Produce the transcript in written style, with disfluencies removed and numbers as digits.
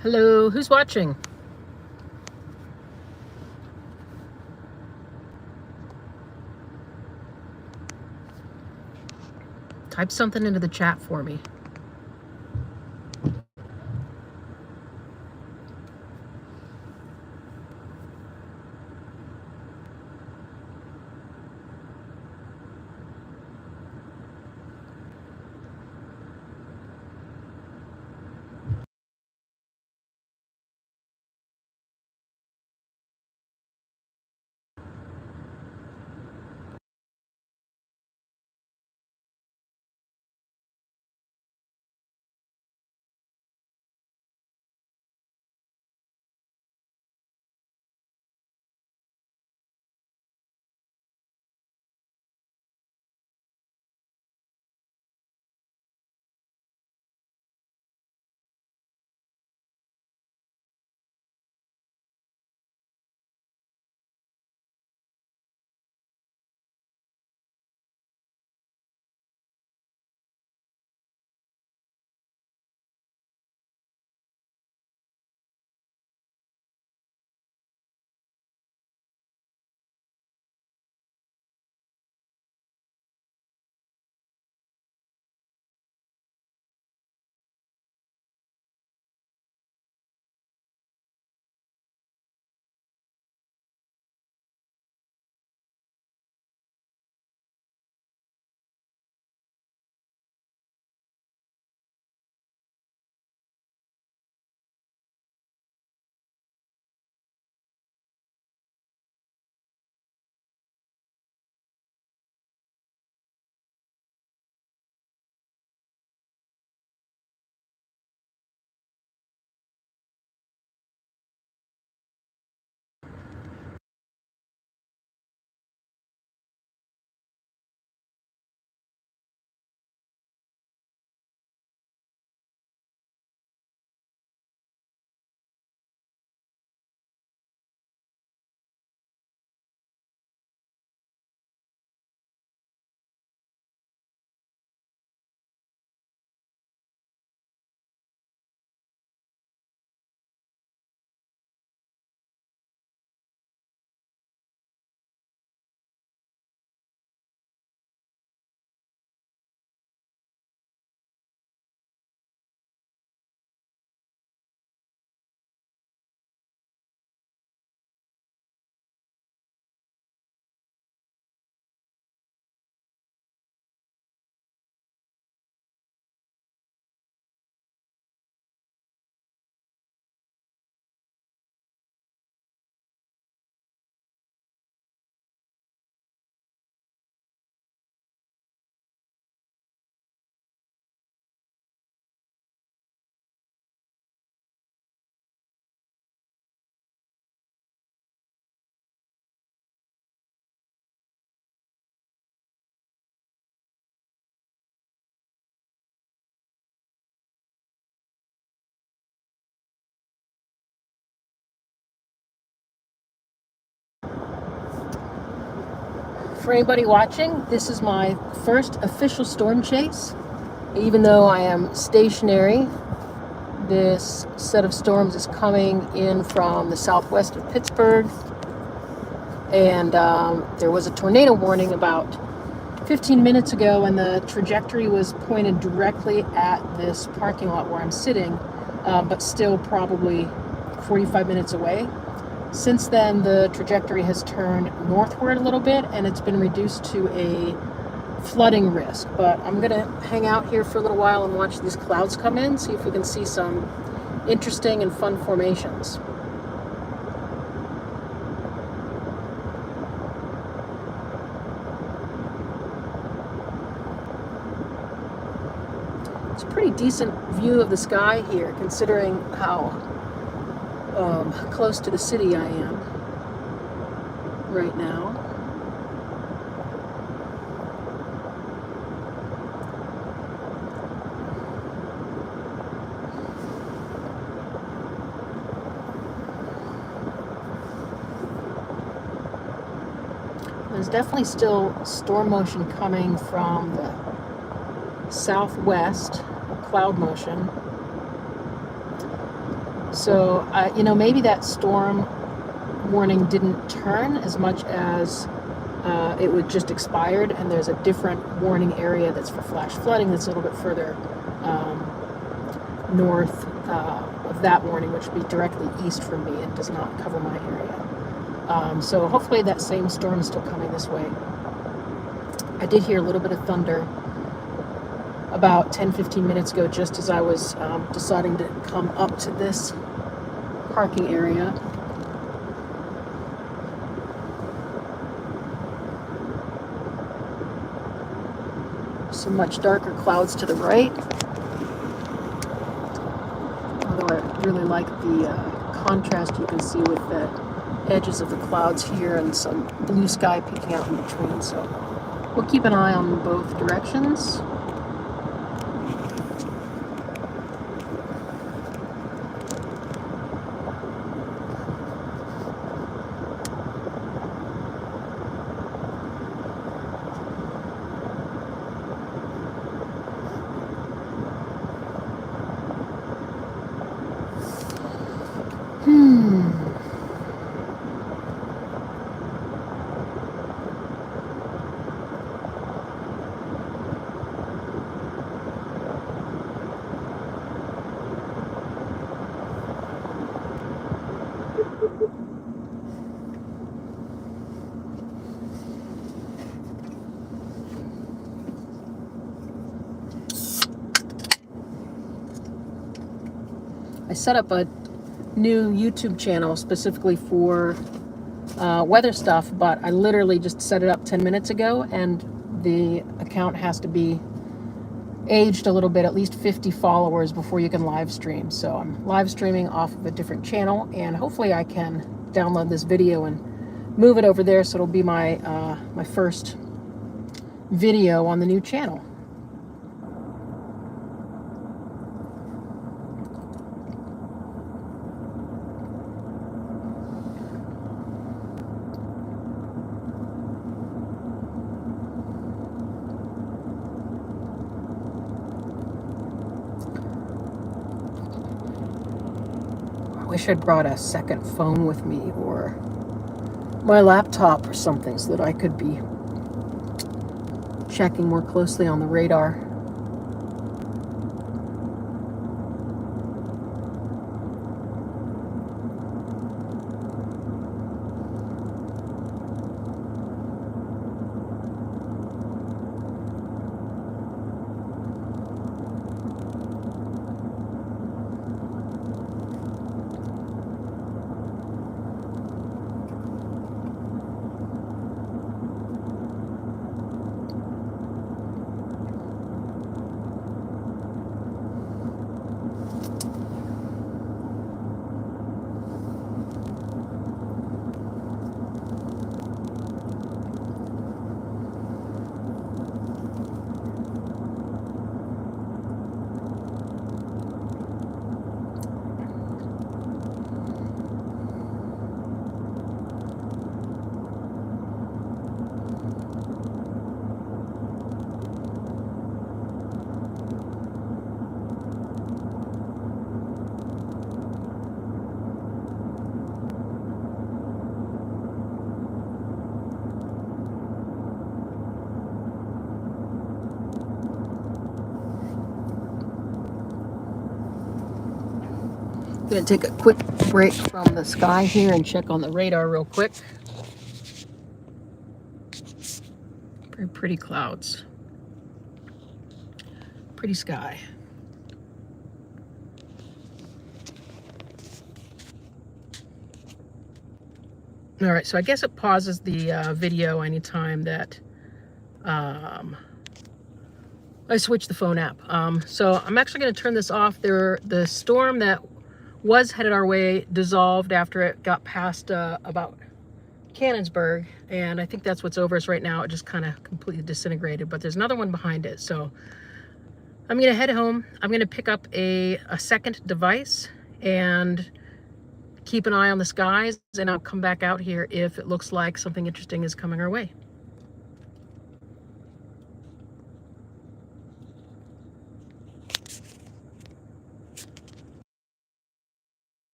Hello, who's watching? Type something into the chat for me. For anybody watching, this is my first official storm chase. Even though I am stationary, this set of storms is coming in from the southwest of Pittsburgh. And there was a tornado warning about 15 minutes ago, and the trajectory was pointed directly at this parking lot where I'm sitting, but still probably 45 minutes away. Since then, the trajectory has turned northward a little bit, and it's been reduced to a flooding risk. But I'm going to hang out here for a little while and watch these clouds come in, see if we can see some interesting and fun formations. It's a pretty decent view of the sky here, considering how close to the city I am right now. There's definitely still storm motion coming from the southwest cloud motion. So, maybe that storm warning didn't turn as much as it would just expired, and there's a different warning area that's for flash flooding that's a little bit further north of that warning, which would be directly east from me and does not cover my area. So hopefully that same storm is still coming this way. I did hear a little bit of thunder about 10-15 minutes ago, just as I was deciding to come up to this parking area. Some much darker clouds to the right. Although I really like the contrast you can see with the edges of the clouds here and some blue sky peeking out in between. So we'll keep an eye on both directions. I set up a new YouTube channel specifically for weather stuff, but I literally just set it up 10 minutes ago, and the account has to be aged a little bit, at least 50 followers before you can live stream. So I'm live streaming off of a different channel, and hopefully I can download this video and move it over there, so it'll be my my first video on the new channel. I wish I'd brought a second phone with me, or my laptop or something, so that I could be checking more closely on the radar. I'm going to take a quick break from the sky here and check on the radar real quick. Very pretty clouds. Pretty sky. All right, so I guess it pauses the video anytime that I switch the phone app. So I'm actually going to turn this off. The storm that was headed our way dissolved after it got past about Cannonsburg, and I think that's what's over us right now. It just kind of completely disintegrated, but there's another one behind it. So I'm going to head home. I'm going to pick up a second device and keep an eye on the skies, and I'll come back out here if it looks like something interesting is coming our way.